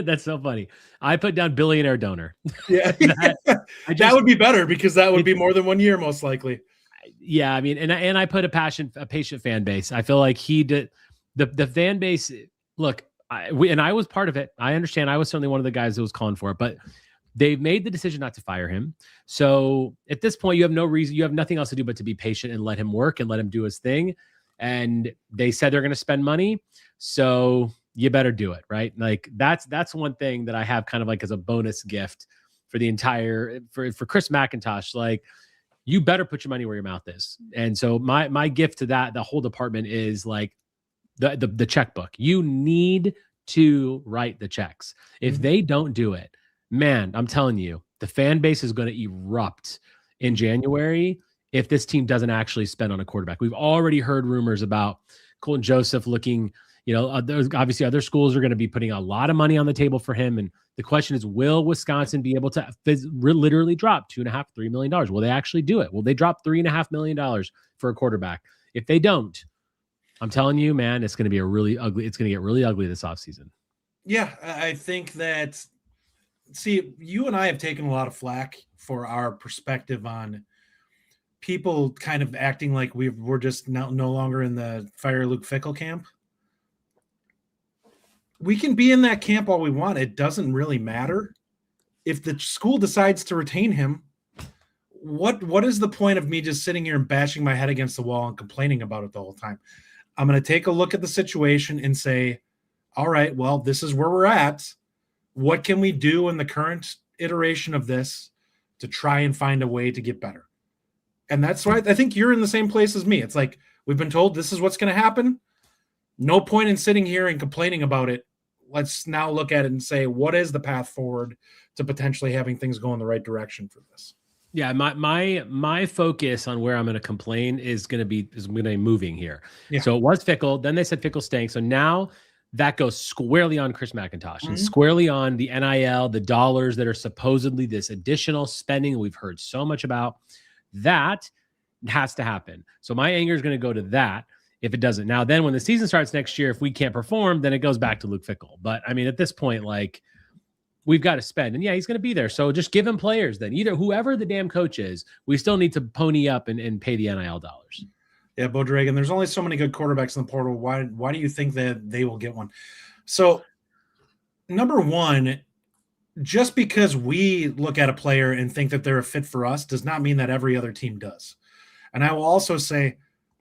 That's so funny. I put down billionaire donor. Yeah. That would be better because that would be more than 1 year, most likely. Yeah. I mean, and I put a patient fan base. I feel like he did the fan base. Look, I was part of it. I understand. I was certainly one of the guys that was calling for it, but they've made the decision not to fire him. So at this point, you have no reason, you have nothing else to do but to be patient and let him work and let him do his thing. And they said they're going to spend money. So you better do it, right? Like that's one thing that I have kind of like as a bonus gift for the entire, for Chris McIntosh. Like, you better put your money where your mouth is. And so my gift to that, the whole department is like the checkbook. You need to write the checks. If they don't do it, man, I'm telling you, the fan base is going to erupt in January if this team doesn't actually spend on a quarterback. We've already heard rumors about Colton Joseph looking, obviously other schools are going to be putting a lot of money on the table for him. And the question is, will Wisconsin be able to literally drop $2.5-3 million? Will they actually do it? Will they drop $3.5 million for a quarterback? If they don't, I'm telling you, man, it's going to be it's going to get really ugly this offseason. Yeah, I think that, see, you and I have taken a lot of flack for our perspective on people kind of acting like we're just no longer in the fire Luke Fickell camp. We can be in that camp all we want. It doesn't really matter. If the school decides to retain him, what is the point of me just sitting here and bashing my head against the wall and complaining about it the whole time? I'm going to take a look at the situation and say, all right, well, this is where we're at. What can we do in the current iteration of this to try and find a way to get better? And that's why I think you're in the same place as me. It's like, we've been told this is what's going to happen. No point in sitting here and complaining about it. Let's now look at it and say, what is the path forward to potentially having things go in the right direction for this? Yeah, my focus on where I'm going to complain is going to be moving here. Yeah. So it was Fickell. Then they said Fickell stank. So now that goes squarely on Chris McIntosh and squarely on the NIL, the dollars that are supposedly this additional spending we've heard so much about. That has to happen. So my anger is going to go to that if it doesn't. Now, then when the season starts next year, if we can't perform, then it goes back to Luke Fickell. But I mean, at this point, like, we've got to spend. And yeah, he's going to be there. So just give him players then. Either whoever the damn coach is, we still need to pony up and pay the NIL dollars. Yeah, Bo Dragon, there's only so many good quarterbacks in the portal. Why do you think that they will get one? So, number one, just because we look at a player and think that they're a fit for us does not mean that every other team does. And I will also say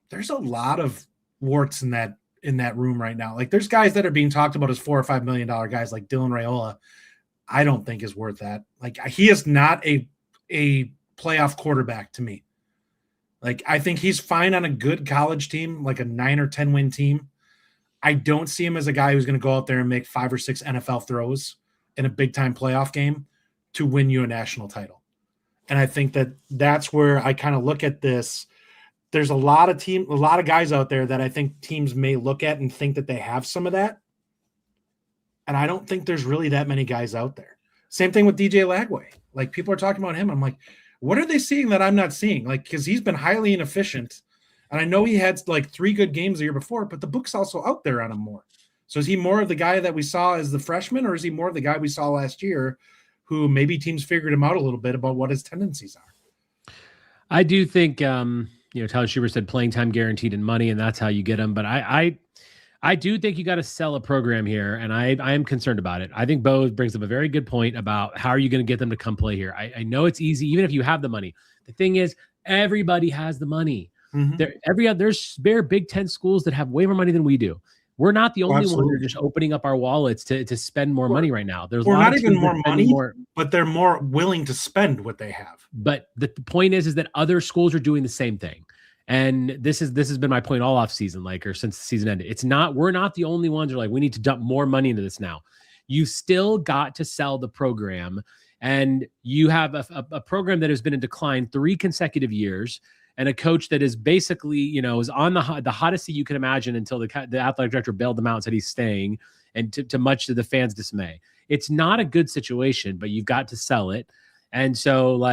there's a lot of warts in that room right now. Like, there's guys that are being talked about as $4 or $5 million guys like Dylan Raiola. I don't think is worth that. Like, he is not a playoff quarterback to me. Like, I think he's fine on a good college team, like a 9 or 10 win team. I don't see him as a guy who's going to go out there and make 5 or 6 NFL throws in a big time playoff game to win you a national title. And I think that that's where I kind of look at this. There's a lot of guys out there that I think teams may look at and think that they have some of that. And I don't think there's really that many guys out there. Same thing with DJ Lagway. Like, people are talking about him. I'm like, what are they seeing that I'm not seeing? Like, because he's been highly inefficient. And I know he had like 3 good games the year before, but the book's also out there on him more. So is he more of the guy that we saw as the freshman, or is he more of the guy we saw last year who maybe teams figured him out a little bit about what his tendencies are? I do think, Tyler Schubert said playing time guaranteed and money, and that's how you get them. But I do think you got to sell a program here, and I am concerned about it. I think Bo brings up a very good point about how are you going to get them to come play here. I know it's easy, even if you have the money. The thing is, everybody has the money. Mm-hmm. There's bare Big Ten schools that have way more money than we do. We're not the only ones that are just opening up our wallets to spend more money right now. There's not even more money, but they're more willing to spend what they have. But the point is that other schools are doing the same thing. And this has been my point all off season, or since the season ended. We're not the only ones who are like, we need to dump more money into this now. You still got to sell the program, and you have a program that has been in decline 3 consecutive years, and a coach that is basically, is on the hottest seat you can imagine until the athletic director bailed them out and said he's staying, and to much to the fans' dismay. It's not a good situation, but you've got to sell it. And so,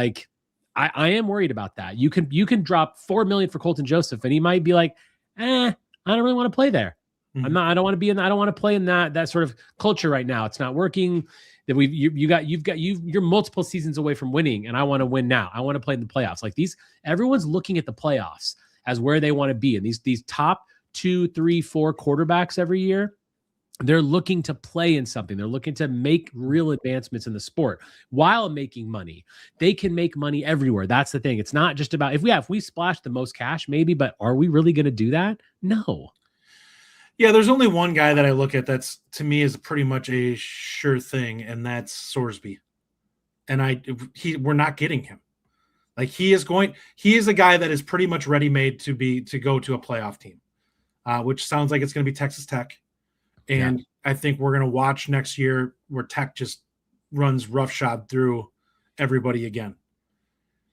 I am worried about that. You can drop $4 million for Colton Joseph, and he might be like, I don't really want to play there. Mm-hmm. I don't want to be in that. I don't want to play in that sort of culture right now. It's not working. That you're multiple seasons away from winning, and I want to win now. I want to play in the playoffs. Everyone's looking at the playoffs as where they want to be. And these top 2, 3, 4 quarterbacks every year, they're looking to play in something. They're looking to make real advancements in the sport while making money. They can make money everywhere. That's the thing. It's not just about if we splash the most cash, maybe, but are we really going to do that? No. Yeah, there's only one guy that I look at that's, to me, is pretty much a sure thing, and that's Sorsby. And we're not getting him. He is a guy that is pretty much ready-made to go to a playoff team, which sounds like it's going to be Texas Tech. And yeah. I think we're going to watch next year where Tech just runs roughshod through everybody again.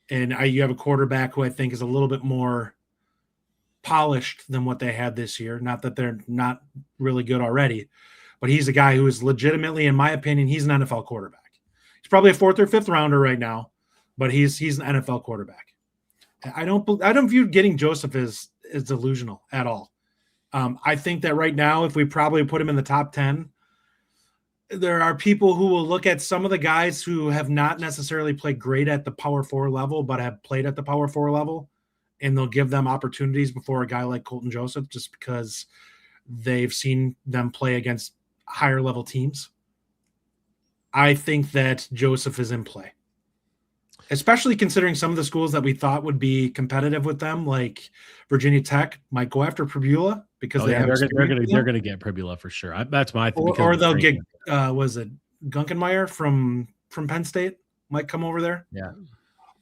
And you have a quarterback who I think is a little bit more polished than what they had this year. Not that they're not really good already, but he's a guy who is legitimately, in my opinion, he's an NFL quarterback. He's probably a 4th or 5th rounder right now, but he's an NFL quarterback. I don't view getting Joseph as delusional at all. I think that right now, if we probably put him in the top 10, there are people who will look at some of the guys who have not necessarily played great at the Power 4 level, but have played at the Power 4 level, and they'll give them opportunities before a guy like Colton Joseph, just because they've seen them play against higher level teams. I think that Joseph is in play, especially considering some of the schools that we thought would be competitive with them, like Virginia Tech might go after Pribula because they're going to get Pribula for sure. That's my thing. Or they'll get was it Gunkenmeyer from Penn State might come over there. Yeah,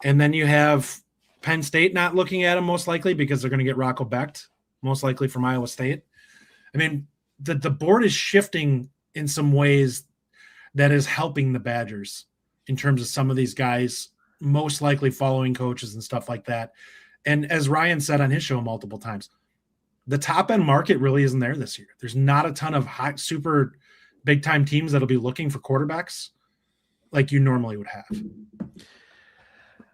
and then you have Penn State not looking at him most likely because they're going to get Rocco Becht, most likely from Iowa State. I mean, the board is shifting in some ways that is helping the Badgers in terms of some of these guys most likely following coaches and stuff like that. And as Ryan said on his show multiple times, the top end market really isn't there this year. There's not a ton of high, super big time teams that'll be looking for quarterbacks like you normally would have.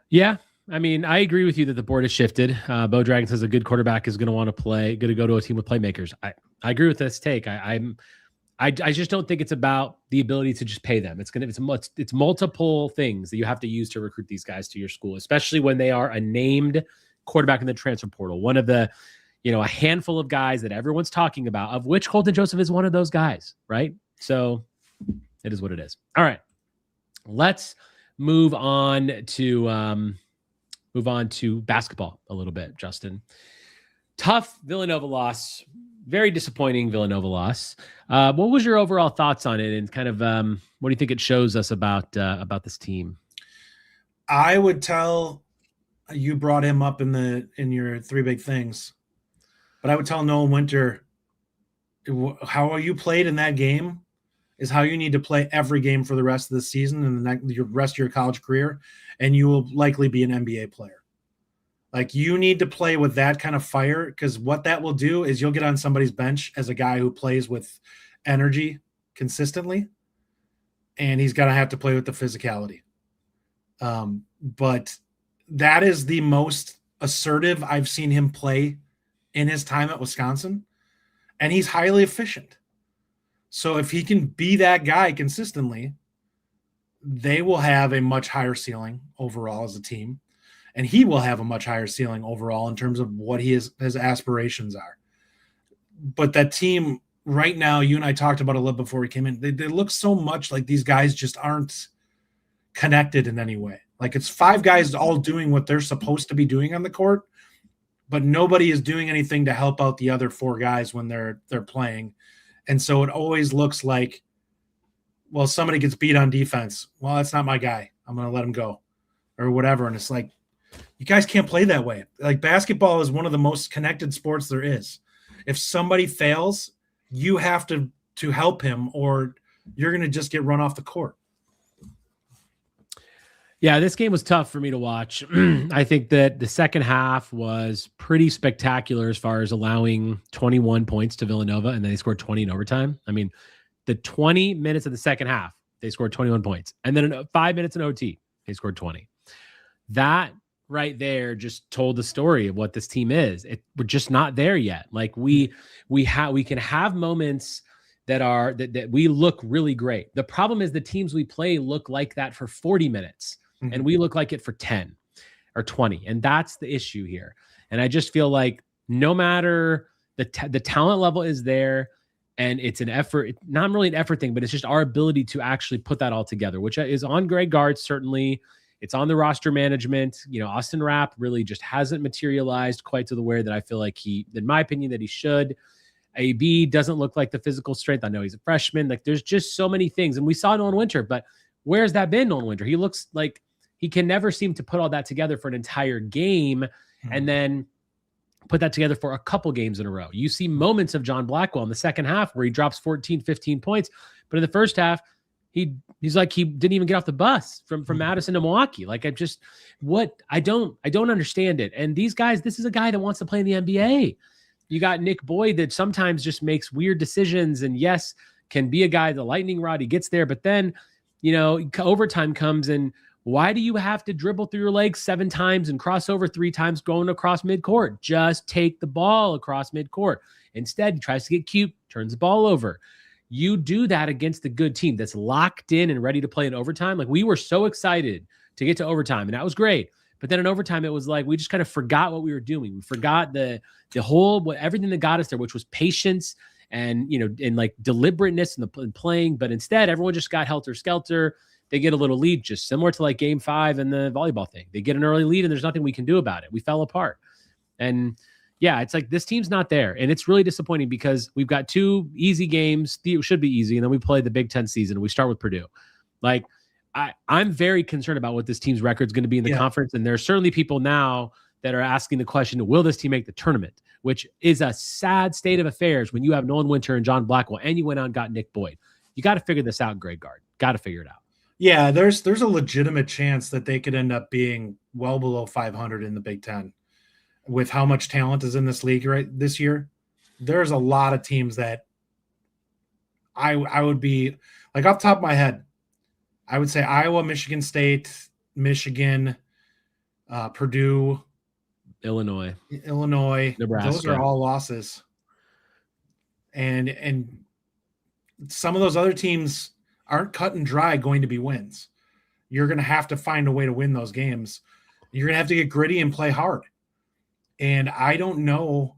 Yeah. I mean, I agree with you that the board has shifted. Bo Dragon says a good quarterback is going to want to go to a team with playmakers. I agree with this take. I just don't think it's about the ability to just pay them. It's multiple things that you have to use to recruit these guys to your school, especially when they are a named quarterback in the transfer portal. One of the, a handful of guys that everyone's talking about, of which Colton Joseph is one of those guys, right? So it is what it is. All right, let's move on to basketball a little bit, Justin. Tough Villanova loss. Very disappointing Villanova loss. What was your overall thoughts on it, and kind of what do you think it shows us about this team? I would tell you brought him up in your three big things, but I would tell Nolan Winter, how you played in that game is how you need to play every game for the rest of the season and the rest of your college career, and you will likely be an NBA player. Like, you need to play with that kind of fire, because what that will do is you'll get on somebody's bench as a guy who plays with energy consistently, and he's going to have to play with the physicality. But that is the most assertive I've seen him play in his time at Wisconsin, and he's highly efficient. So if he can be that guy consistently, they will have a much higher ceiling overall as a team, and he will have a much higher ceiling overall in terms of what his aspirations are. But that team right now, you and I talked about a little before we came in, they look so much like these guys just aren't connected in any way. Like, it's five guys all doing what they're supposed to be doing on the court, but nobody is doing anything to help out the other four guys when they're playing. And so it always looks like, well, somebody gets beat on defense. Well, that's not my guy. I'm going to let him go or whatever. And it's like, you guys can't play that way. Like, basketball is one of the most connected sports there is. If somebody fails, you have to help him, or you're going to just get run off the court. Yeah, this game was tough for me to watch. I think that the second half was pretty spectacular as far as allowing 21 points to Villanova, and then they scored 20 in overtime. I mean, the 20 minutes of the second half, they scored 21 points. And then in 5 minutes in OT, they scored 20. That right there just told the story of what this team is. We're just not there yet. Like, we can have moments that we look really great. The problem is the teams we play look like that for 40 minutes. And we look like it for 10 or 20. And that's the issue here. And I just feel like no matter the talent level is there, and it's an effort, not really an effort thing, but it's just our ability to actually put that all together, which is on Greg Gard, certainly. It's on the roster management. Austin Rapp really just hasn't materialized quite to the way that I feel like in my opinion, that he should. AB doesn't look like the physical strength. I know he's a freshman. Like, there's just so many things. And we saw Nolan Winter, but where's that been, Nolan Winter? He looks like he can never seem to put all that together for an entire game and then put that together for a couple games in a row. You see moments of John Blackwell in the second half where he drops 14, 15 points. But in the first half, he's like, he didn't even get off the bus from Madison to Milwaukee. Like, I don't understand it. And these guys, this is a guy that wants to play in the NBA. You got Nick Boyd that sometimes just makes weird decisions, and yes, can be a guy, the lightning rod, he gets there, but then, overtime comes, and why do you have to dribble through your legs 7 times and cross over 3 times going across midcourt? Just take the ball across midcourt. Instead, he tries to get cute, turns the ball over. You do that against a good team that's locked in and ready to play in overtime. Like, we were so excited to get to overtime, and that was great. But then in overtime, it was like we just kind of forgot what we were doing. We forgot the whole everything that got us there, which was patience and and like deliberateness in playing. But instead, everyone just got helter skelter. They get a little lead, just similar to like Game 5 and the volleyball thing. They get an early lead, and there's nothing we can do about it. We fell apart, and yeah, it's like this team's not there, and it's really disappointing because we've got 2 easy games. It should be easy, and then we play the Big Ten season, and we start with Purdue. Like, I'm very concerned about what this team's record is going to be in the conference. And there are certainly people now that are asking the question, will this team make the tournament? Which is a sad state of affairs when you have Nolan Winter and John Blackwell, and you went out and got Nick Boyd. You got to figure this out, Greg Gard. Got to figure it out. Yeah, there's a legitimate chance that they could end up being well below 500 in the Big Ten. With how much talent is in this league this year, there's a lot of teams that I would be, like, off the top of my head, I would say Iowa, Michigan State, Michigan, Purdue, Illinois, Nebraska. Those are all losses. And some of those other teams aren't cut and dry going to be wins. You're going to have to find a way to win those games. You're going to have to get gritty and play hard. And I don't know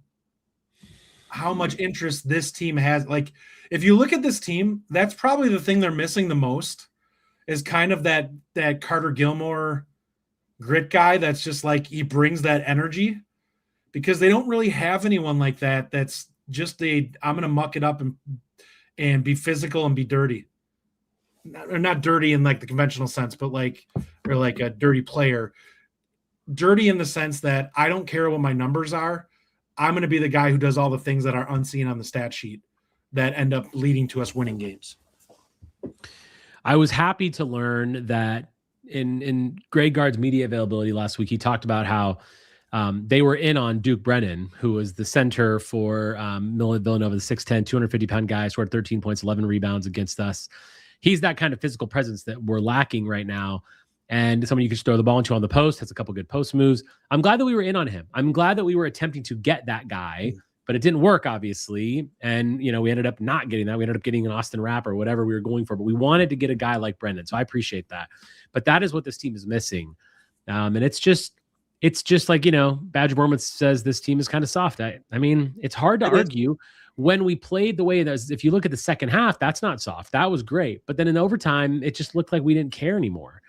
how much interest this team has. Like, if you look at this team, that's probably the thing they're missing the most, is kind of that Carter Gilmore grit guy that's just like, he brings that energy, because they don't really have anyone like that that's just I'm going to muck it up and be physical and be dirty. Not dirty in like the conventional sense, but like a dirty player. dirty in the sense that I don't care what my numbers are. I'm going to be the guy who does all the things that are unseen on the stat sheet that end up leading to us winning games. I was happy to learn that in Greg Gard's media availability last week, he talked about how they were in on Duke Brennan, who was the center for Villanova, the 6'10", 250-pound guy, scored 13 points, 11 rebounds against us. He's that kind of physical presence that we're lacking right now. And someone you can throw the ball into on the post, has a couple good post moves. I'm glad that we were in on him. I'm glad that we were attempting to get that guy, but it didn't work, obviously. And, we ended up not getting that. We ended up getting an Austin Rapp or whatever we were going for, but we wanted to get a guy like Brendan. So I appreciate that. But that is what this team is missing. And it's just like, Badger Bournemouth says this team is kind of soft. I mean, it's hard to argue when we played the way that, if you look at the second half, that's not soft. That was great. But then in overtime, it just looked like we didn't care anymore.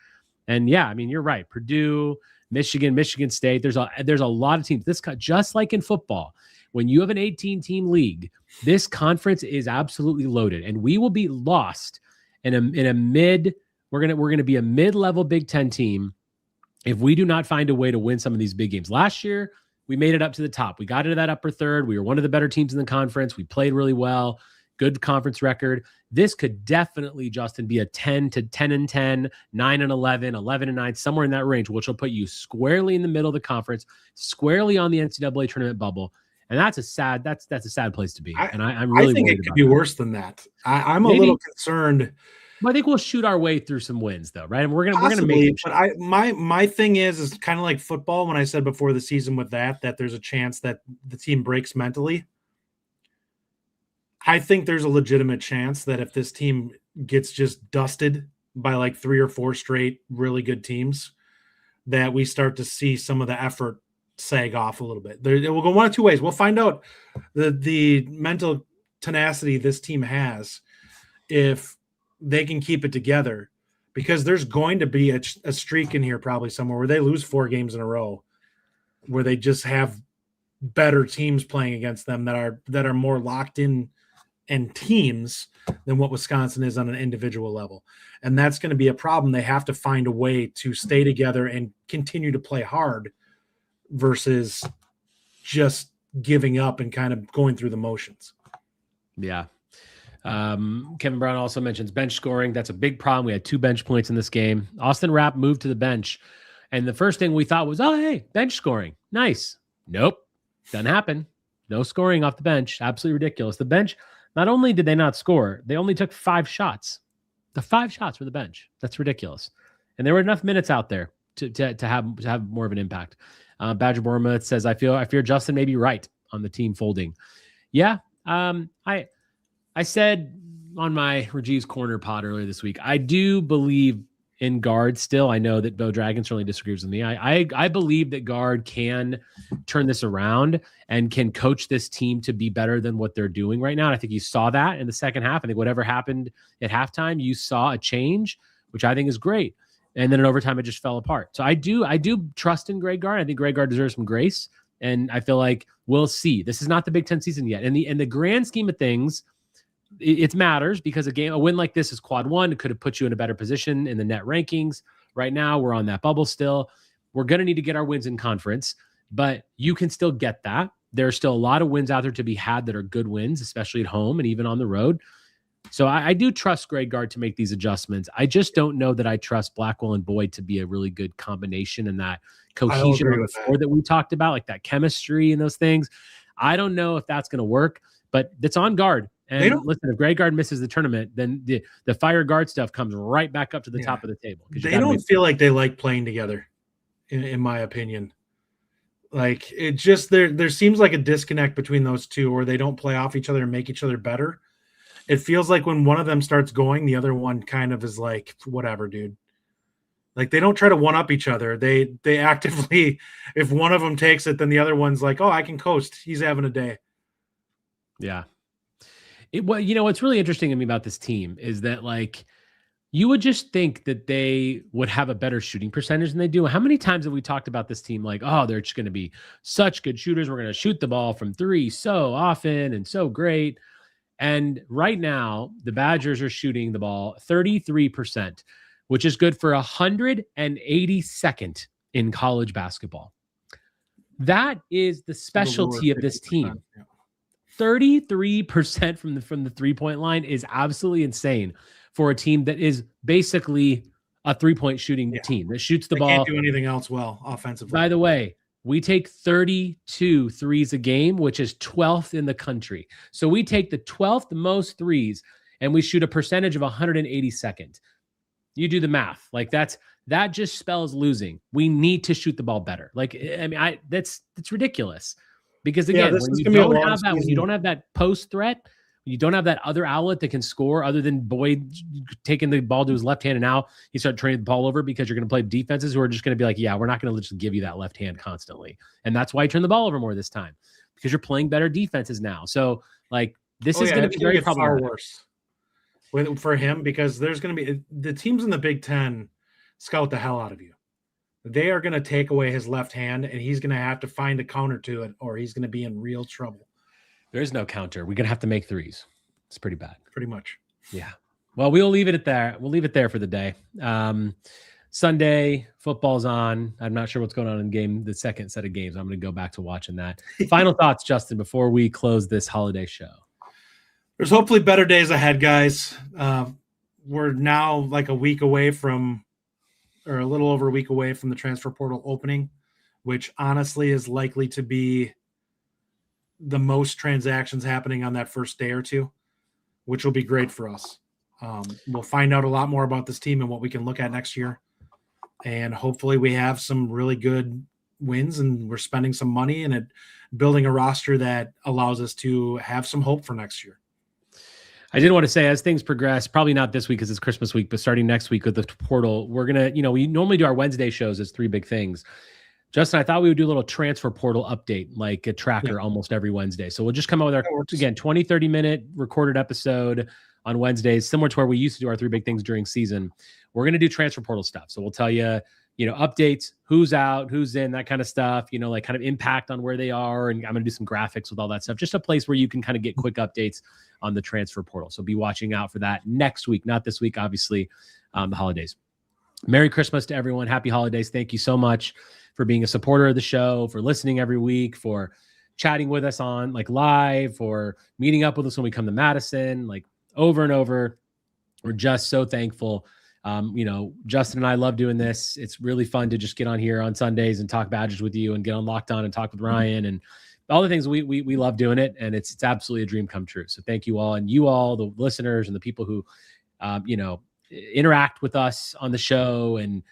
And yeah, I mean, you're right. Purdue, Michigan State, there's a lot of teams. This just like in football, when you have an 18-team league, this conference is absolutely loaded, and we will be lost in a mid. We're gonna be a mid-level Big Ten team if we do not find a way to win some of these big games. Last year, we made it up to the top. We got into that upper third. We were one of the better teams in the conference. We played really well. Good conference record. This could definitely, Justin, be a 10 to 10-10, 9-11, 11-9, somewhere in that range, which will put you squarely in the middle of the conference, squarely on the NCAA tournament bubble. And that's a sad place to be. I'm really think worried it could be worse than that. I'm a little concerned. But I think we'll shoot our way through some wins, though, right? And we're gonna make it. But my thing is kind of like football. When I said before the season with that there's a chance that the team breaks mentally. I think there's a legitimate chance that if this team gets just dusted by like 3 or 4 straight really good teams, that we start to see some of the effort sag off a little bit. It will go one of two ways. We'll find out the mental tenacity this team has if they can keep it together, because there's going to be a streak in here probably somewhere where they lose 4 games in a row, where they just have better teams playing against them that are more locked in and teams than what Wisconsin is on an individual level. And that's going to be a problem. They have to find a way to stay together and continue to play hard versus just giving up and kind of going through the motions. Yeah. Kevin Brown also mentions bench scoring. That's a big problem. We had 2 bench points in this game. Austin Rapp moved to the bench. And the first thing we thought was, oh, hey, bench scoring. Nice. Nope. Doesn't happen. No scoring off the bench. Absolutely ridiculous. The bench, not only did they not score, they only took 5 shots. The 5 shots were the bench. That's ridiculous. And there were enough minutes out there to have more of an impact. Badger Bournemouth says, I fear Justin may be right on the team folding. Yeah. I said on my Rajiv's Corner pod earlier this week, I do believe in Gard still. I know that Bo Dragon certainly disagrees with me. I believe that Gard can turn this around and can coach this team to be better than what they're doing right now. And I think you saw that in the second half. I think whatever happened at halftime, you saw a change, which I think is great. And then in overtime, it just fell apart. So I do trust in Greg Gard. I think Greg Gard deserves some grace. And I feel like we'll see. This is not the Big Ten season yet. In the grand scheme of things, it matters because a win like this is quad 1. It could have put you in a better position in the net rankings. Right now, we're on that bubble still. We're going to need to get our wins in conference, but you can still get that. There are still a lot of wins out there to be had that are good wins, especially at home and even on the road. So I do trust Greg Gard to make these adjustments. I just don't know that I trust Blackwell and Boyd to be a really good combination and that cohesion on the floor that we talked about, like that chemistry and those things. I don't know if that's going to work, but it's on Gard. And listen, if Greg Gard misses the tournament, then the fire Gard stuff comes right back up to the top of the table. They don't feel like they like playing together, in my opinion. Like it just there seems like a disconnect between those two, or they don't play off each other and make each other better. It feels like when one of them starts going, the other one kind of is like, whatever, dude. Like they don't try to one up each other. They actively, if one of them takes it, then the other one's like, oh, I can coast. He's having a day. Yeah. What's really interesting to me about this team is that like you would just think that they would have a better shooting percentage than they do. How many times have we talked about this team? Like, oh, they're just going to be such good shooters. We're going to shoot the ball from 3 so often and so great. And right now, the Badgers are shooting the ball 33%, which is good for 182nd in college basketball. That is the specialty of this team. 33% from the 3-point line is absolutely insane for a team that is basically a 3-point shooting team that shoots the ball. Can't do anything else well offensively. By the way, we take 32 threes a game, which is 12th in the country. So we take the 12th most threes and we shoot a percentage of 182nd. You do the math. Like that just spells losing. We need to shoot the ball better. Like, I mean, that's it's because again, when you don't have that post threat, you don't have that other outlet that can score other than Boyd taking the ball to his left hand and now you start turning the ball over because you're going to play defenses who are just going to be like, yeah, we're not going to just give you that left hand constantly. And that's why you turn the ball over more this time because you're playing better defenses now. So like this is going to be very problematic. Far worse for him because there's going to be the teams in the Big Ten scout the hell out of you. They are going to take away his left hand and he's going to have to find a counter to it or he's going to be in real trouble. There is no counter. We're going to have to make threes. It's pretty bad. Pretty much. Yeah. Well, we'll leave it at there. We'll leave it there for the day. Sunday, football's on. I'm not sure what's going on in the second set of games. I'm going to go back to watching that. Final thoughts, Justin, before we close this holiday show. There's hopefully better days ahead, guys. We're now like a week away from, or a little over a week away from the transfer portal opening, which honestly is likely to be the most transactions happening on that first day or two, which will be great for us. We'll find out a lot more about this team and what we can look at next year. And hopefully we have some really good wins and we're spending some money and building a roster that allows us to have some hope for next year. I did want to say, as things progress, probably not this week because it's Christmas week, but starting next week with the portal, we're going to, we normally do our Wednesday shows as 3 big things. Justin, I thought we would do a little transfer portal update, like a tracker almost every Wednesday. So we'll just come out with our, again, 20, 30-minute recorded episode on Wednesdays, similar to where we used to do our 3 big things during season. We're going to do transfer portal stuff. So we'll tell you, updates, who's out, who's in, that kind of stuff, like kind of impact on where they are. And I'm going to do some graphics with all that stuff. Just a place where you can kind of get quick updates on the transfer portal. So be watching out for that next week, not this week, obviously, the holidays. Merry Christmas to everyone. Happy holidays. Thank you so much for being a supporter of the show, for listening every week, for chatting with us on live, for meeting up with us when we come to Madison, over and over. We're just so thankful. Justin and I love doing this. It's really fun to just get on here on Sundays and talk Badgers with you and get on Locked On and talk with Ryan and all the things we love doing it. And it's absolutely a dream come true. So thank you all. And you all, the listeners and the people who, interact with us on the show and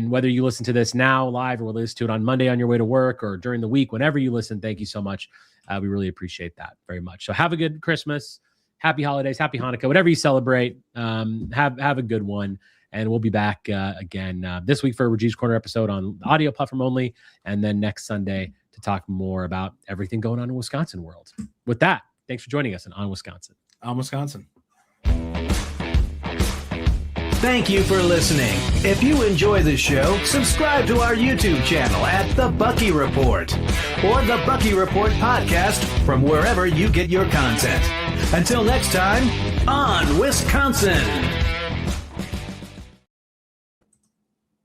whether you listen to this now live or listen to it on Monday on your way to work or during the week, whenever you listen, thank you so much. We really appreciate that very much. So have a good Christmas, happy holidays, happy Hanukkah, whatever you celebrate. Have a good one. And we'll be back again this week for a Raji's Corner episode on the audio platform only. And then next Sunday to talk more about everything going on in Wisconsin world. With that, thanks for joining us on Wisconsin. On Wisconsin. Thank you for listening. If you enjoy the show, subscribe to our YouTube channel at The Bucky Report or The Bucky Report Podcast from wherever you get your content. Until next time, on Wisconsin.